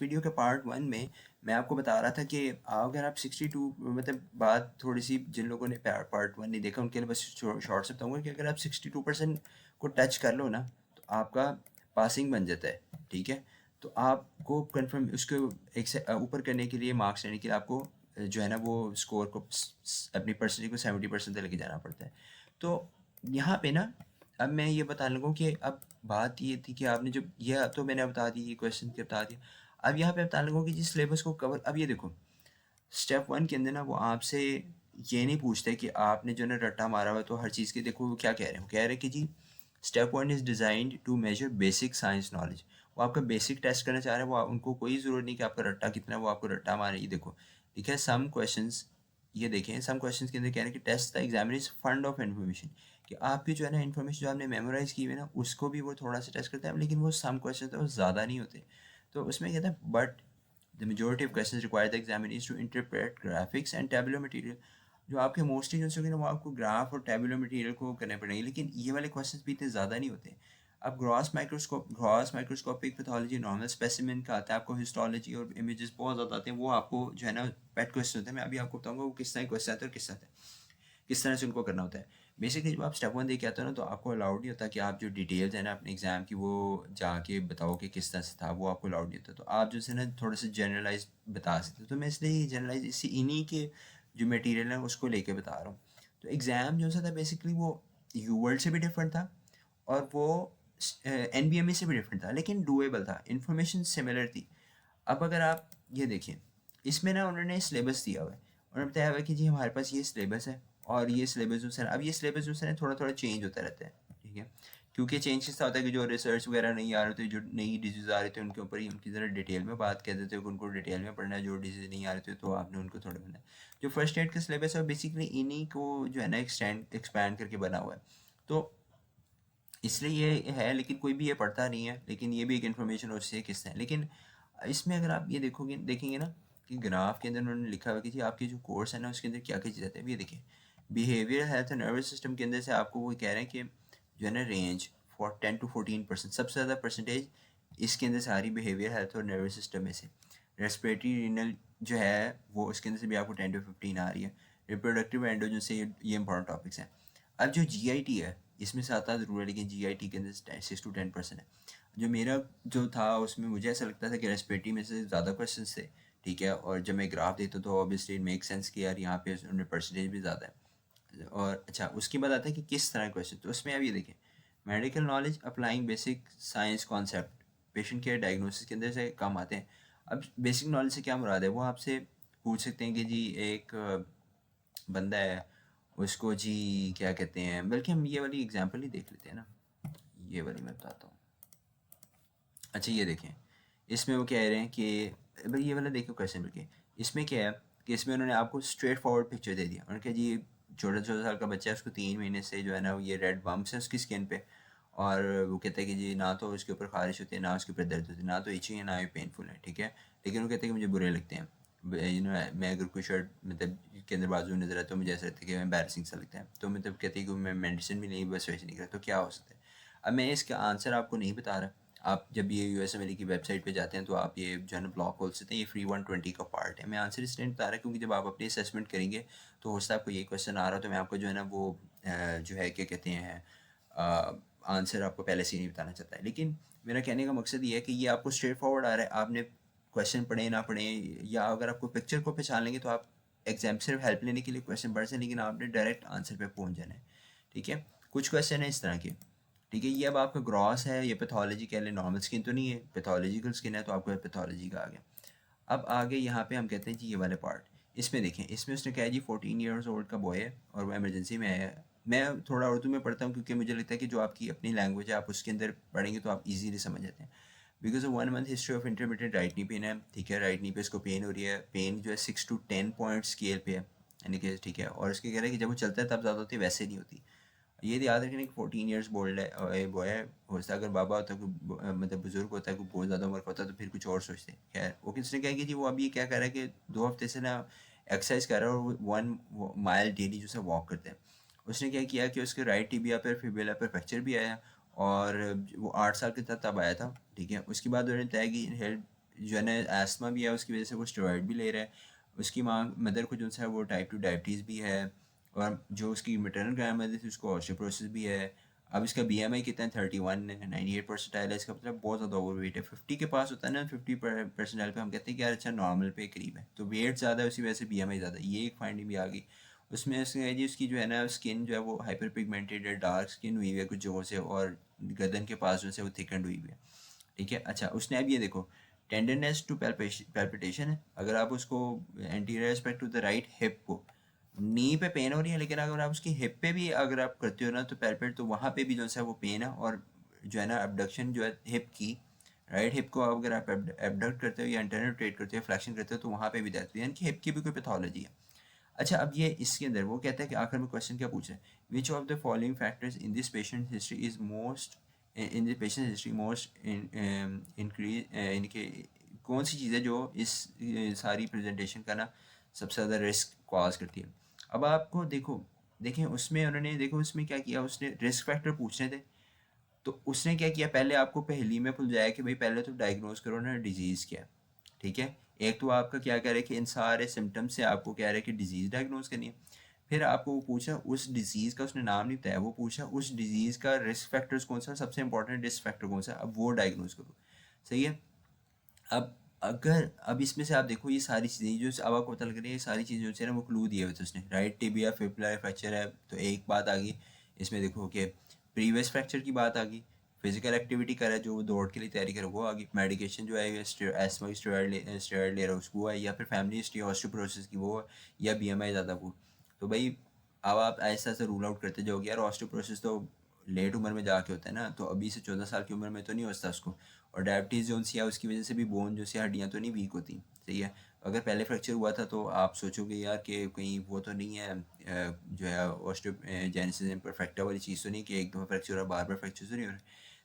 Video के part 1 में मैं आपको बता रहा था कि अगर आप 62 मतलब बात थोड़ी सी जिन लोगों ने पार्ट 1 नहीं देखा उनके लिए बस शॉर्ट से बताऊंगा कि अगर आप 62% को टच कर लो ना तो आपका पासिंग बन जाता है। ठीक है, तो आपको कंफर्म उसको एक से ऊपर करने के लिए मार्क्स लेने के लिए आपको जो है ना वो स्कोर को अपनी परसेंटेज को 70% तक लेके जाना पड़ता है। तो यहाँ पे ना अब मैं ये बता लूँगा कि अब बात ये थी कि आपने जो यह तो मैंने बता दी, ये क्वेश्चन के बता दिया। अब यहाँ पे बता लूँगा कि जिस सिलेबस को कवर, अब ये देखो स्टेप 1 के अंदर ना वो आपसे ये नहीं पूछते कि आपने जो है ना रट्टा मारा हुआ है, तो हर चीज़ के देखो वो क्या कह रहे हैं, वो कह रहे हैं कि जी step 1 is designed to measure basic science knowledge. वो आपका बेसिक टेस्ट करना चाह रहे हैं, वो उनको कोई ज़रूरत नहीं कि आपका रट्टा कितना है, वो आपको रट्टा मारे। ये देखो ठीक है, सम क्वेश्चंस, ये देखें सम क्वेश्चंस के अंदर कह रहे हैं कि test the examiners fund of information, कि आपकी जो है ना इन्फॉर्मेशन जो आपने मेमोराइज की हुई है ना उसको भी वो थोड़ा सा टेस्ट करता है, लेकिन वो सम क्वेश्चन तो ज़्यादा नहीं होते। तो उसमें कहता है but the majority of questions require the examiners to interpret graphics and tabular material. जो आपके मोस्टली जो होंगे ना वो आपको ग्राफ और टेबुलर मटेरियल को करने पड़ेंगे, लेकिन ये वाले क्वेश्चंस भी इतने ज़्यादा नहीं होते। अब gross microscopic pathology, normal specimen का आता है, आपको हिस्टोलॉजी और इमेजेस बहुत ज़्यादा आते हैं, वो आपको जो है ना पेट क्वेश्चन होते हैं। मैं अभी आपको बताऊंगा वो किस तरह क्वेश्चन आते हैं और किस तरह से उनको करना होता है। बेसिकली जब आप स्टेप 1 दे के आते हो ना तो आपको अलाउड नहीं होता कि आप जो डिटेल्स है ना अपने एग्ज़ाम की वो जाके बताओ कि किस तरह से था, वो आपको अलाउड नहीं होता। तो आप जो है ना थोड़ा सा जनरलाइज बता सकते हो, तो मैं इसलिए जनरलाइज इसी इन्हीं के जो मटेरियल है उसको लेके बता रहा हूँ। तो एग्ज़ाम जो सा था बेसिकली वो यू वर्ल्ड से भी डिफरेंट था और वो NBME से भी डिफरेंट था, लेकिन डूएबल था, इन्फॉर्मेशन सिमिलर थी। अब अगर आप ये देखिए, इसमें ना उन्होंने सिलेबस दिया हुआ है, उन्होंने बताया हुआ है कि जी हमारे पास ये सिलेबस है और ये सिलेबस जो है अब ये सिलेबस जो है थोड़ा थोड़ा चेंज होता रहता है। ठीक है, क्योंकि चेंज किस होता है कि जो रिसर्च वगैरह नहीं आ रहे थे, जो नई डिजीज़ आ रहे थे उनके ऊपर ही उनकी ज़रा डिटेल में बात कर देते हैं कि उनको डिटेल में पढ़ना है, जो डिजीज़ नहीं आ रहे थे तो आपने उनको थोड़ा पढ़ना है। जो फर्स्ट एड का सिलेबस है बेसिकली इन्हीं को जो है ना एक्सपैंड करके बना हुआ है, तो इसलिए ये है, लेकिन कोई भी ये पढ़ता नहीं है, लेकिन ये भी एक इन्फॉर्मेशन उससे है किससे है। लेकिन इसमें अगर आप ये देखेंगे ना कि ग्राफ के अंदर उन्होंने लिखा हुआ कि जी आपके जो कोर्स है ना उसके अंदर क्या क्या चीज़ आती है। अब ये देखिए behaviour health and nervous system के अंदर से आपको वो कह रहे हैं कि जो है ना रेंज फॉर 10 to 14%, सबसे ज़्यादा परसेंटेज इसके अंदर से आ रही बिहेवियर हेल्थ और नर्वस सिस्टम में से। रेस्पिरेटरी रीनल जो है वो उसके अंदर से भी आपको 10 to 15 आ रही है। रिप्रोडक्टिव एंडोजन से ये इंपॉर्टेंट टॉपिक्स हैं। अब जो GIT है इसमें से आता ज़रूर है, लेकिन GIT के अंदर 6 to 10% है। जो मेरा जो था उसमें मुझे ऐसा लगता था कि रेस्पिरेटरी में से ज़्यादा क्वेश्चन थे। ठीक है, और जब मैं ग्राफ देता तो ऑब्वियसली इट मेक सेंस कि यार यहाँ पे उन्होंने परसेंटेज भी ज़्यादा है। और अच्छा उसके बाद आता है कि किस तरह क्वेश्चन, तो उसमें अब ये देखें medical knowledge applying basic science concept patient care diagnosis के अंदर से काम आते हैं। अब बेसिक नॉलेज से क्या मुराद है, वो आपसे पूछ सकते हैं कि जी एक बंदा है उसको जी क्या कहते हैं, बल्कि हम ये वाली एग्जांपल ही देख लेते हैं ना, ये वाली मैं बताता हूँ। अच्छा ये देखें, इसमें वो कह रहे हैं कि भाई ये वाला देखो क्वेश्चन बल्कि इसमें क्या है कि इसमें उन्होंने आपको स्ट्रेट फॉरवर्ड पिक्चर दे दिया। उन्होंने कहा जी 14-14 साल का बच्चा है, उसको 3 महीने से जो है ना ये रेड बम्प्स हैं उसकी स्किन पे, और वो कहता है कि जी ना तो उसके ऊपर खारिश होती है, ना उसके ऊपर दर्द होती है, ना तो इची है, ना ही पेनफुल है। ठीक है, लेकिन वो कहते हैं कि मुझे बुरे लगते हैं। मैं अगर कोई शर्ट मतलब के अंदर बाजू नजर आता है तो मुझे ऐसा लगता है कि एम्बैरसिंग सा लगता है, तो मतलब कहते हैं कि मैं मेडिसिन भी नहीं बस वैसे नहीं करा, तो क्या हो सकता है। अब मैं इसका आंसर आपको नहीं बता रहा। आप जब ये USMLE की वेबसाइट पे जाते हैं तो आप ये जो है ना ब्लॉग खोल सकते हैं, ये फ्री 120 का पार्ट है। मैं आंसर इसलिए बता रहा क्योंकि जब आप अपनी असेसमेंट करेंगे तो हो सकता है आपको ये क्वेश्चन आ रहा हो, तो मैं आपको जो है ना वो जो है क्या कहते हैं आंसर आपको पहले से ही नहीं बताना चाहता है। लेकिन मेरा कहने का मकसद ये है कि ये आपको स्ट्रेट फॉरवर्ड आ रहा है, आपने क्वेश्चन पढ़े ना पढ़े, या अगर आपको पिक्चर को पहचान लेंगे तो आप एग्जाम सिर्फ हेल्प लेने के लिए क्वेश्चन पढ़ सकते, लेकिन आपने डायरेक्ट आंसर पे पहुंच जाना है। ठीक है, कुछ क्वेश्चन है इस तरह के। ठीक है, ये अब आपका ग्रॉस है, ये पैथोलॉजी कह लें, नॉर्मल स्किन तो नहीं है, पैथोलॉजिकल स्किन है, तो आपको पैथोलॉजी का आ गया। अब आगे यहाँ पे हम कहते हैं जी ये वाले पार्ट, इसमें देखें, इसमें उसने कहा है जी 14 ईयर्स ओल्ड का बॉय है और वो इमरजेंसी में आया है। मैं थोड़ा उर्दू में पढ़ता हूँ क्योंकि मुझे लगता है कि जो आपकी अपनी लैंग्वेज है आप उसके अंदर पढ़ेंगे तो आप इजीली समझ जाते हैं। Because of 1 month history of intermediate right knee pain है। ठीक है, राइट नी पे इसको पेन हो रही है, पेन जो है 6 to 10 पॉइंट स्केल पे है, यानी कि ठीक है, और इसके कह रहे हैं कि जब वो चलता है तब ज़्यादा होती है, वैसे नहीं होती। ये याद रखने कि 14 ईयर्स बोल्ड है और ये बॉय है। हो सकता है अगर बाबा होता है कोई मतलब बुजुर्ग होता है, कोई बहुत ज़्यादा उम्र का होता है तो फिर कुछ और सोचते हैं। खैर वो किसने कहा कि जी वो अभी ये क्या कर रहा है कि 2 हफ्ते से ना एक्सरसाइज कर रहा है और 1 माइल डेली जो है वॉक करते हैं। उसने क्या किया कि उसके राइट टिबिया पर फिबुला पर फ्रैक्चर भी आया, और वो 8 साल के था तब आया था। ठीक है, उसके बाद उन्होंने तय की हेल्प जो है ना एस्थमा भी है, उसकी वजह से वो स्टेरॉइड भी ले रहा है, उसकी माँ मदर को जो है वो टाइप 2 डायबिटीज़ भी है, और जो उसकी मैटरनल ग्रैंड मदर थी उसको ऑस्टियोपोरोसिस भी है। अब इसका BMI कितना है, 31 है, 98 परसेंटाइल है, इसका मतलब बहुत ज़्यादा ओवरवेट है। 50 के पास होता है ना, 50 परसेंटाइल पे हम कहते हैं कि यार अच्छा नॉर्मल पे करीब है, तो वेट ज़्यादा है उसी वजह से BMI ज़्यादा है, ये एक फाइंडिंग भी आ गई। उसमें उसने जी उसकी जो है ना स्किन जो है वो हाइपर पिगमेंटेड है, डार्क स्किन हुई हुई है कुछ जगहों से, और गर्दन के पास जो है वो थिकंड हुई हुई है, ठीक है। अच्छा उसने अब ये देखो, टेंडरनेस टू पैल्पिटेशन है, अगर आप उसको anterior aspect to the right hip को, नी पे पेन हो रही है, लेकिन अगर आप उसकी हिप पे भी अगर आप करते हो ना तो पैल्पेट, तो वहाँ पे भी जो है वो पेन है, और जो है ना अबडक्शन जो है हिप की, राइट हिप को अगर आप एबडक्ट करते हो या इंटरनल रोटेट करते हो, फ्लेक्शन करते हो, तो वहाँ पे भी दर्द है, यानी कि हिप की भी कोई पैथोलॉजी है। अच्छा अब ये इसके अंदर वो कहता है कि आखिर में क्वेश्चन क्या पूछा है, which of the following factors in this patient history is most, in this patient history most increase, इनके कौन सी चीज़ है जो इस सारी प्रेजेंटेशन का ना सबसे ज़्यादा रिस्क कॉज करती है। अब आपको देखो, देखें उसमें उन्होंने देखो उसमें क्या किया, उसने रिस्क फैक्टर पूछने थे, तो उसने क्या किया, पहले आपको पहली में जाए कि भाई पहले तो डायग्नोज करो ना डिजीज़ क्या है, ठीक है। एक तो आपका क्या कह रहे हैं कि इन सारे सिम्टम्स से आपको कह रहे हैं कि डिजीज़ डायग्नोज करनी है, फिर आपको वो पूछा उस डिजीज़ का, उसने नाम नहीं बताया, वो पूछा उस डिजीज़ का रिस्क फैक्टर्स कौन सा, सबसे इंपॉर्टेंट रिस्क फैक्टर कौन सा, अब वो डायग्नोज करो, सही है। अब अगर अब इसमें से आप देखो ये सारी चीज़ें जो अब आपको पता लग रही है, ये सारी चीज़ें जो है ना वो क्लू दिए हुए थे उसने, राइट टिबिया फिबुला फ्रैक्चर है, तो एक बात आ गई इसमें देखो कि प्रीवियस फ्रैक्चर की बात आ गई, फिजिकल एक्टिविटी कर रहा है जो वो दौड़ के लिए तैयारी करे वो आ गई, मेडिकेशन जो है एस्मा की स्टेरॉइड ले रहा है उसको है, या फिर फैमिली हिस्ट्री ऑस्टियोपोरोसिस की वो है, या BMI ज़्यादा वो, तो भाई अब आप ऐसा ऐसा रूल आउट करते जाओगे यार, ऑस्टियोपोरोसिस तो लेट उम्र में जाके होता है ना, तो अभी से 14 साल की उम्र में तो नहीं होता उसको, और डायबिटीज़ जो सी है उसकी वजह से भी बोन जो सी हड्डियाँ तो नहीं वीक होती, सही है। अगर पहले फ्रैक्चर हुआ था तो आप सोचोगे यार कि कहीं वो तो नहीं है, जो है ऑस्टियोजेनेसिस इम्परफेक्टा वाली चीज़ तो नहीं कि एक दफ़ा फ्रैक्चर हो रहा बार बार फ्रैक्चर तो नहीं हो रहा।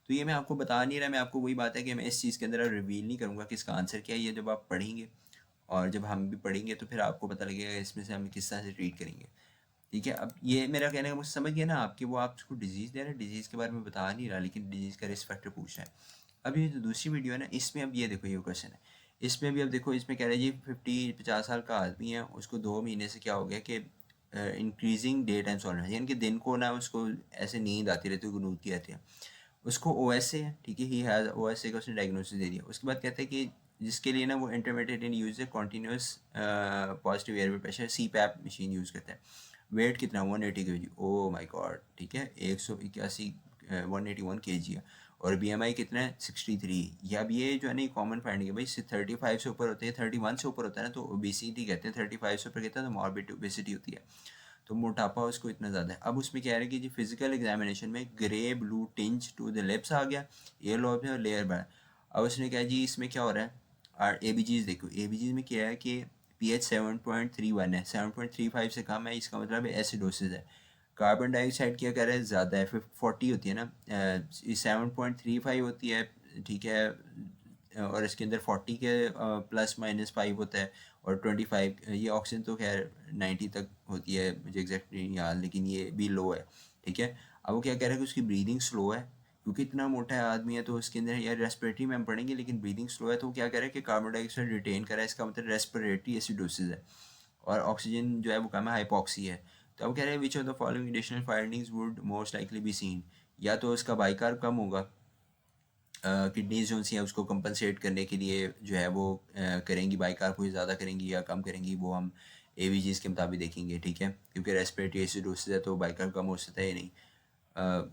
तो ये मैं आपको बता नहीं रहा, मैं आपको वही बात है कि मैं इस चीज़ के अंदर रिवील नहीं करूँगा कि इसका आंसर क्या है, ये जब आप पढ़ेंगे और जब हम भी पढ़ेंगे तो फिर आपको पता लगेगा इसमें से हम किस तरह से ट्रीट करेंगे, ठीक है। अब ये मेरा कहने का मुझे समझ गया ना आपकी, वो आपको डिजीज़ दे रहे हैं, डिजीज़ के बारे में बता नहीं रहा, लेकिन डिजीज़ का रिस्क फैक्टर पूछ रहा है। अब ये जो दूसरी वीडियो है ना, इसमें अब ये देखो ये क्वेश्चन है, इसमें भी अब देखो इसमें कह रहे हैं जी 50 साल का आदमी है, उसको 2 महीने से क्या हो गया कि इंक्रीजिंग डे टाइम सोलनेस, यानी कि दिन को ना उसको ऐसे नींद आती रहती है, गुनूदती रहती है, उसको OSA है, ठीक है, ही हैज़ OSA का उसने डायग्नोसिस दे दिया। उसके बाद कहते हैं कि जिसके लिए ना वो इंटरमीडिएट इन यूज़ है continuous positive air pressure CPAP machine use करते हैं। वेट कितना, 180 kg, ओ माय गॉड, ठीक है, 181 181 kg है, और BMI कितना है, 63। या अब ये जो है ना ये कॉमन फाइंडिंग है भाई, 35 से ऊपर होते हैं, 31 से ऊपर होता है ना तो ओबेसिटी कहते हैं, 35 से ऊपर कहते हैं तो मॉर्बिड ओबेसिटी होती है, तो मोटापा उसको इतना ज़्यादा है। अब उसमें कह रहे हैं कि जी फिजिकल एग्जामिनेशन में grey blue tinge to the lips आ गया, ईयर लॉब है और लेयर बाय। अब उसने कहा जी इसमें क्या हो रहा है, और ABGs देखो, ABGs में क्या है कि pH 7.31 है, 7.35 से कम है, इसका मतलब एसिडोसिस है। कार्बन डाइऑक्साइड क्या कह रहा है, ज़्यादा है, 40 होती है ना, 7.35 होती है, ठीक है, और इसके अंदर 40 के +-5 होता है, और 25 ये ऑक्सीजन तो खैर 90 तक होती है, मुझे एग्जैक्ट नहीं याद, लेकिन ये भी लो है, ठीक है। अब वो क्या कह रहा है कि उसकी ब्रीदिंग स्लो है, क्योंकि इतना मोटा है आदमी है तो उसके अंदर यार रेस्पिरेटरी में हम पढ़ेंगे, लेकिन ब्रीदिंग स्लो है, तो वो क्या कह रहा है कि कार्बन डाइऑक्साइड रिटेन करा है, इसका मतलब रेस्पिरेटरी एसिडोसिस है, और ऑक्सीजन जो है वो कम है, हाइपोक्सी है। तो अब कह रहे हैं which of the following additional findings would most likely be seen, या तो उसका बाइकार्ब कम होगा, किडनीज जो सी हैं उसको कंपनसेट करने के लिए जो है वो करेंगी, बाइकार्ब को ज़्यादा करेंगी या कम करेंगी, वो हम ABGs के मुताबिक देखेंगे, ठीक है, क्योंकि रेस्पिरेटरी एसिडोसिस है तो बाइकार्ब कम हो सकता है नहीं।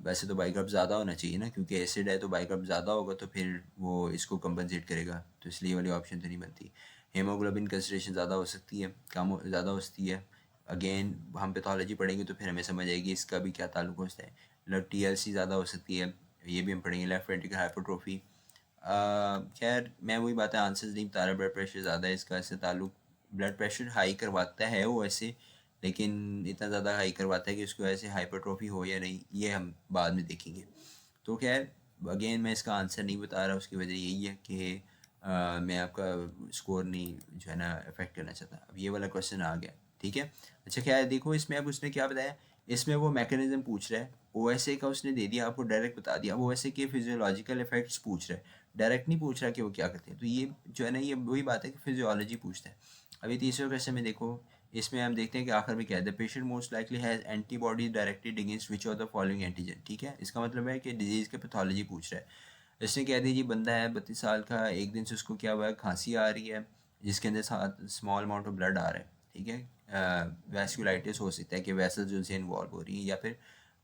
वैसे तो बाइकार्ब ज़्यादा होना चाहिए ना, क्योंकि एसिड है तो बाइकार्ब ज़्यादा होगा तो फिर वो इसको कंपनसेट करेगा, तो इसलिए वाली ऑप्शन तो नहीं बनती। हेमोग्लोबिन कंसंट्रेशन ज़्यादा हो सकती है, कम ज़्यादा हो सकती है, अगेन हम पैथोलॉजी पढ़ेंगे तो फिर हमें समझ आएगी इसका भी क्या ताल्लुक होता है। TLC ज़्यादा हो सकती है, ये भी हम पढ़ेंगे, लेफ्ट वेंट्रिकल हाइपरट्रोफी। खैर मैं वही बात है, आंसर्स नहीं बता रहा, ब्लड प्रेशर ज़्यादा है इसका इससे ताल्लुक, ब्लड प्रेशर हाई करवाता है वो ऐसे, लेकिन इतना ज़्यादा हाई करवाता है कि उसको ऐसे हाइपरट्रोफी हो या नहीं, ये हम बाद में देखेंगे। तो खैर अगेन मैं इसका आंसर नहीं बता रहा, उसकी वजह यही है कि मैं आपका स्कोर नहीं जो है ना अफेक्ट करना चाहता। अब ये वाला क्वेश्चन आ गया, ठीक है। अच्छा खैर देखो इसमें अब उसने क्या बताया इसमें वो मैकेनिज्म पूछ रहा है, ओएसए का उसने दे दिया, आपको डायरेक्ट बता दिया। अब ओएसए के फिजियोलॉजिकल इफेक्ट्स पूछ रहा है, डायरेक्ट नहीं पूछ रहा कि वो क्या करते हैं। तो ये जो है ना, ये वही बात है कि फिजियोलॉजी पूछता है। अभी तीसरे क्वेश्चन में देखो, इसमें हम देखते हैं कि आखिर में क्या है, the patient most likely has antibodies directed against which of the following antigen. ठीक है, इसका मतलब है कि डिजीज़ के पैथोलॉजी पूछ रहा है। इसने कह दी जी, बंदा है 32 साल का, एक दिन से उसको क्या हुआ है, खांसी आ रही है जिसके अंदर साथ स्मॉल अमाउंट ऑफ ब्लड आ रहा है। ठीक है, वैस्कुलाइटिस हो सकता है कि वैसल्स जो से इन्वॉल्व हो रही है, या फिर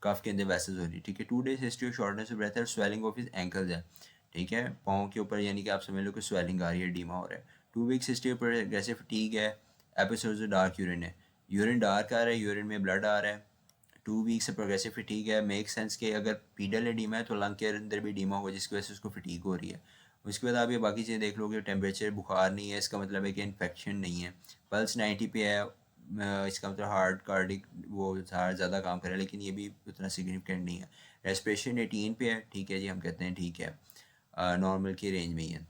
कफ के अंदर वैसल्स हो रही है। ठीक है, 2 days history of shortness of breath और स्वेलिंग ऑफ हिज एंकल्स है। ठीक है, पाँव के ऊपर यानी कि आप समझ लो कि स्वेलिंग आ रही है, डीमा हो रहा है। 2 weeks history of progressive fatigue है। एपिसोड्स ऑफ डार्क यूरिन है, यूरिन डार्क आ रहा है, यूरिन में ब्लड आ रहा है। 2 weeks से प्रोग्रेसिव फटीग है। मेक सेंस कि अगर पीडल एडीमा है तो लंग के अंदर भी एडीमा हो, जिसकी वजह से उसको फटीग हो रही है। उसके बाद आप ये बाकी चीज़ें देख लोगे, टेम्परेचर बुखार नहीं है, इसका मतलब है कि इन्फेक्शन नहीं है। पल्स 90 पे है, इसका मतलब हार्ट कार्डिक वो ज़्यादा काम करे, लेकिन ये भी उतना सिग्निफिकेंट नहीं है। रेस्पिरेशन 18 पे है, ठीक है जी, हम कहते हैं ठीक है, नॉर्मल की रेंज में ही है।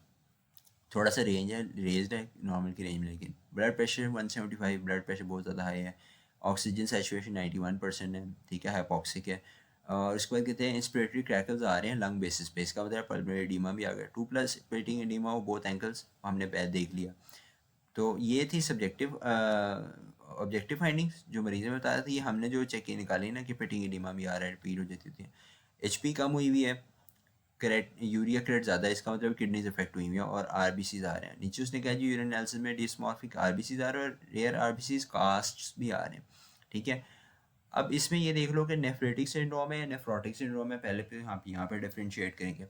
थोड़ा सा रेंज है, रेज्ड है नॉर्मल की रेंज में, लेकिन ब्लड प्रेशर 175, ब्लड प्रेशर बहुत ज़्यादा हाई है। ऑक्सीजन सैचुरेशन 91% है, ठीक है, हाइपोक्सिक है। और उसके बाद कहते हैं इंस्पिरेटरी क्रैकल्स आ रहे हैं लंग बेसिस पे, इसका मतलब पल्मोनरी एडीमा भी आ गया। 2+ पेटिंग एडीमा वो बोथ एंकल्स हमने पैर देख लिया। तो ये थी सब्जेक्टिव ऑब्जेक्टिव फाइंडिंग्स जो मरीज़ ने बताया था। ये हमने जो चेक निकाली ना कि पेटिंग एडीमा भी आ रहा है, रिपीट हो जाती थी। एचपी कम हुई हुई है, क्रेट यूरिया क्रेट ज़्यादा है, इसका मतलब किडनीज इफेक्ट हुई हुई है और आरबीसीज आ रहे हैं। नीचे उसने कहा जी यूरिन एनालिसिस में डिस्मॉर्फिक आरबीसीज आ रहे हैं और रेयर आरबीसीज कास्ट्स भी आ रहे हैं। ठीक है, अब इसमें ये देख लो कि नेफ्रेटिक सिंड्रोम है या नेफ्रोटिक सिंड्रोम है। पहले पे आप यहाँ पे डिफ्रेंशिएट करेंगे।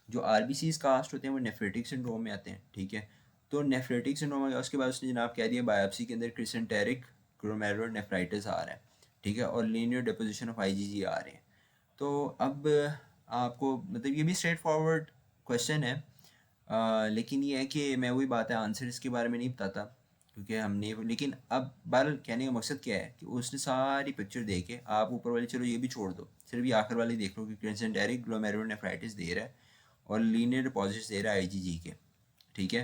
जो आरबीसीज कास्ट होते हैं वो नेफ्रेटिक सिंड्रोम में आते हैं। ठीक है, तो नेफ्रेटिक सिंड्रोम आ गया, उसके बाद उसने जनाब कह दिया बायोप्सी के अंदर क्रिसेंटेरिक ग्लोमेरुलोनेफ्राइटिस आ रहा है। ठीक है, और लीनियर डिपोजिशन ऑफ आईजीजी आ रहे हैं। तो अब आपको मतलब ये भी स्ट्रेट फॉरवर्ड क्वेश्चन है, लेकिन ये है कि मैं वही बात है, आंसर इसके बारे में नहीं बताता क्योंकि हमने, लेकिन अब बार कहने का मकसद क्या है कि उसने सारी पिक्चर दे के, आप ऊपर वाली चलो ये भी छोड़ दो, सिर्फ ये आखिर वाली देख लो कि क्रिसेंटेरिक ग्लोमेरुलोनेफ्राइटिस दे रहा है और लीनियर डिपॉजिट्स दे रहा है आईजीजी के। ठीक है,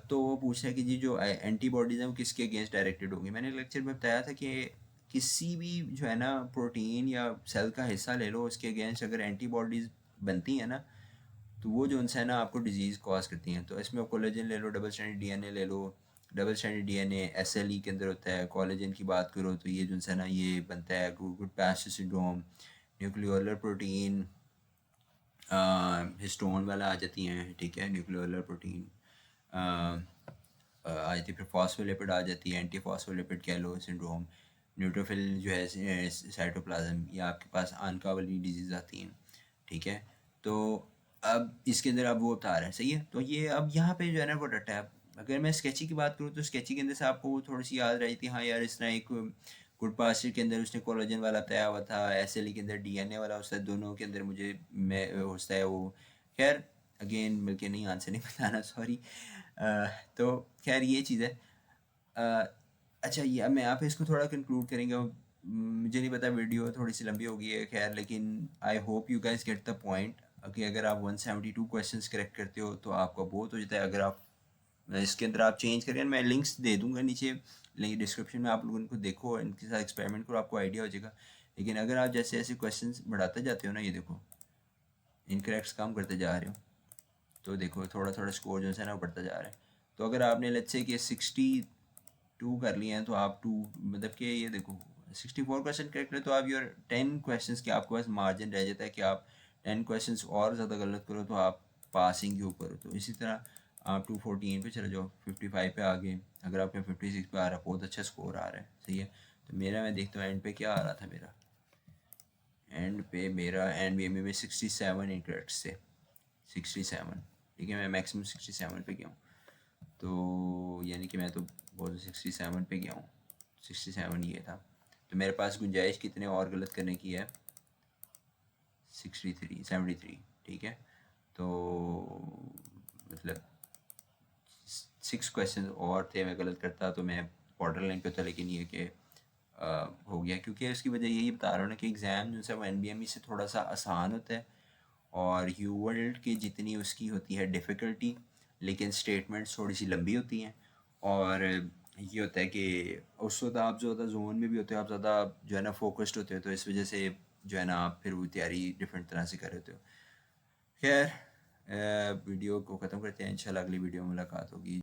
तो वो पूछ रहा है कि जी जो एंटीबॉडीज़ हैं वो किसके अगेंस्ट डायरेक्टेड होंगी। मैंने लेक्चर में बताया था कि किसी भी जो है ना प्रोटीन या सेल का हिस्सा ले लो, उसके अगेंस्ट अगर एंटीबॉडीज़ बनती हैं ना, तो वो जो उनसे है ना आपको डिजीज़ कॉज करती हैं। तो इसमें कोलेजन ले लो, डबल स्ट्रैंडेड डीएनए ले लो। डबल स्ट्रैंडेड डीएनए एसएलई के अंदर होता है। कोलेजन की बात करो तो ये जो है ना ये बनता है good patch syndrome. Nucleolar protein histone वाला आ जाती हैं। ठीक है, न्यूक्लियोलर प्रोटीन आ जाती है, फिर फॉस्फोलिपिड आ जाती है, एंटी फॉस्फोलिपिड कह लो सिंड्रोम। न्यूट्रोफिल जो है साइटोप्लाज्म, या आपके पास आनका वाली डिजीज़ आती हैं। ठीक है, तो अब इसके अंदर अब वो बता रहा है, सही है। तो ये अब यहाँ पे जो है ना वो डाटा है। अगर मैं स्केची की बात करूँ तो स्केची के अंदर से आपको वो थोड़ी सी याद रही थी, हाँ यार इस तरह एक गुड पास्चर के अंदर उसने कोलेजन वाला बताया हुआ था, एसएलई के अंदर डीएनए वाला होता है, दोनों के अंदर मुझे मैं होता है वो। खैर अगेन बल्कि नहीं, आंसर नहीं बताना, सॉरी। तो खैर ये चीज़ है। अ, अच्छा, ये अब मैं यहाँ पे इसको थोड़ा कंक्लूड करेंगे। मुझे नहीं पता, वीडियो थोड़ी सी लंबी हो गई है, खैर, लेकिन I hope you guys get the point कि अगर आप 172 क्वेश्चंस करेक्ट करते हो तो आपका बहुत हो जाता है। अगर आप इसके अंदर आप चेंज करें, मैं लिंक्स दे दूंगा नीचे, लिंक डिस्क्रिप्शन में, आप लोगों को देखो, इनके साथ एक्सपेरिमेंट करो, आपको आइडिया हो जाएगा। लेकिन अगर आप जैसे ऐसे क्वेश्चंस बढ़ाते जाते हो ना, ये देखो इनकरेक्ट्स काम करते जा रहे हो, तो देखो थोड़ा थोड़ा स्कोर जो है ना बढ़ता जा रहा है। तो अगर आपने लेट्स से कि 62 कर लिए हैं तो आप 2 मतलब कि ये देखो 64% करेक्ट है, तो आप योर 10 क्वेश्चंस के आपके पास मार्जिन रह जाता है कि आप 10 क्वेश्चंस और ज़्यादा गलत करो तो आप पासिंग के ऊपर हो। तो इसी तरह आप 214 पे चले जाओ, 55 पे आ गए, अगर आपके 56 पे आ रहा है, बहुत अच्छा स्कोर आ रहा है, सही है। तो मेरा, मैं देखता हूँ एंड पे क्या आ रहा था मेरा। एंड पे में 67 इनकरेक्ट थे, 67। ठीक है, मैं मैक्सिमम 67 पे गया हूँ, तो यानी कि मैं तो बहुत 67 पे गया हूँ, 67 ये था। तो मेरे पास गुंजाइश कितने और गलत करने की है, 73। ठीक है, तो मतलब 6 क्वेश्चन और थे, मैं गलत करता तो मैं बॉर्डर लाइन पे था, लेकिन ये कि हो गया, क्योंकि उसकी वजह यही बता रहा हूँ ना कि एग्ज़ाम जो है वो NBME से थोड़ा सा आसान होता है, और यू वर्ल्ड की जितनी उसकी होती है डिफ़िकल्टी, लेकिन स्टेटमेंट्स थोड़ी सी लंबी होती हैं, और ये होता है कि उस वक्त आप जो होता है जोन में भी होते हो, आप ज़्यादा जो है ना फोकस्ड होते हो, तो इस वजह से जो है ना आप फिर वो तैयारी डिफरेंट तरह से कर रहे होते हो। खैर वीडियो को ख़त्म करते हैं, इंशाल्लाह अगली वीडियो में मुलाकात होगी।